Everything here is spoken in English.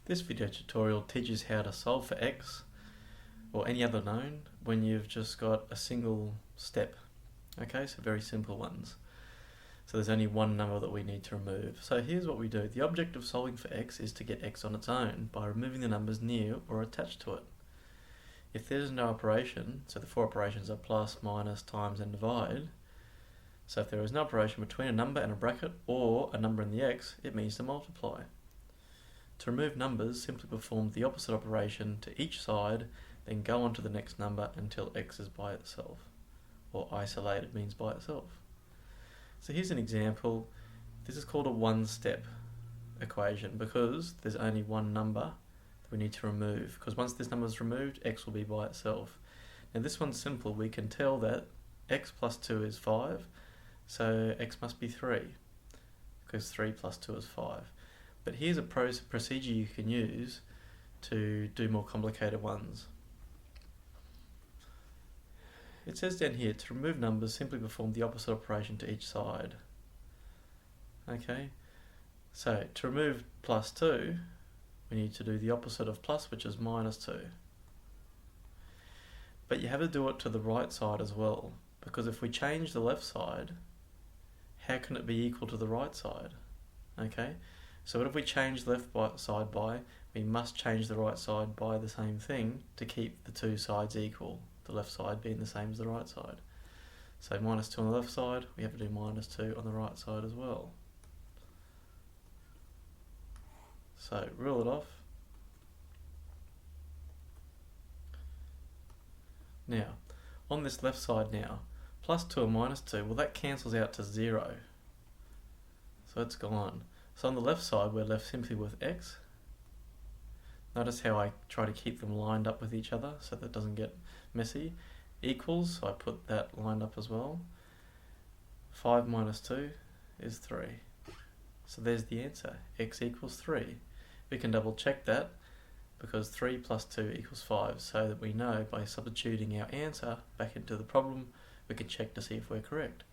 This video tutorial teaches how to solve for x or any other known when you've just got a single step. Okay, so very simple ones. So there's only one number that we need to remove. So here's what we do. The object of solving for x is to get x on its own by removing the numbers near or attached to it. If there's no operation, so the four operations are plus, minus, times and divide. So if there is no operation between a number and a bracket or a number and the x, it means to multiply. To remove numbers, simply perform the opposite operation to each side, then go on to the next number until x is by itself, or isolated means by itself. So here's an example. This is called a one-step equation because there's only one number that we need to remove, because once this number is removed, x will be by itself. Now this one's simple. We can tell that x plus 2 is 5, so x must be 3, because 3 plus 2 is 5. But here's a procedure you can use to do more complicated ones. It says down here, to remove numbers, simply perform the opposite operation to each side. Okay, so to remove plus 2, we need to do the opposite of plus, which is minus 2. But you have to do it to the right side as well, because if we change the left side, how can it be equal to the right side? Okay, so what if we change the left side by, we must change the right side by the same thing to keep the two sides equal, the left side being the same as the right side. So minus 2 on the left side, we have to do minus 2 on the right side as well. So rule it off. Now, on this left side now, plus 2 and minus 2, well that cancels out to 0. So it's gone. So on the left side, we're left simply with x. Notice how I try to keep them lined up with each other so that it doesn't get messy. Equals, so I put that lined up as well. 5 minus 2 is 3. So there's the answer, x equals 3. We can double check that because 3 plus 2 equals 5, so that we know by substituting our answer back into the problem, we can check to see if we're correct.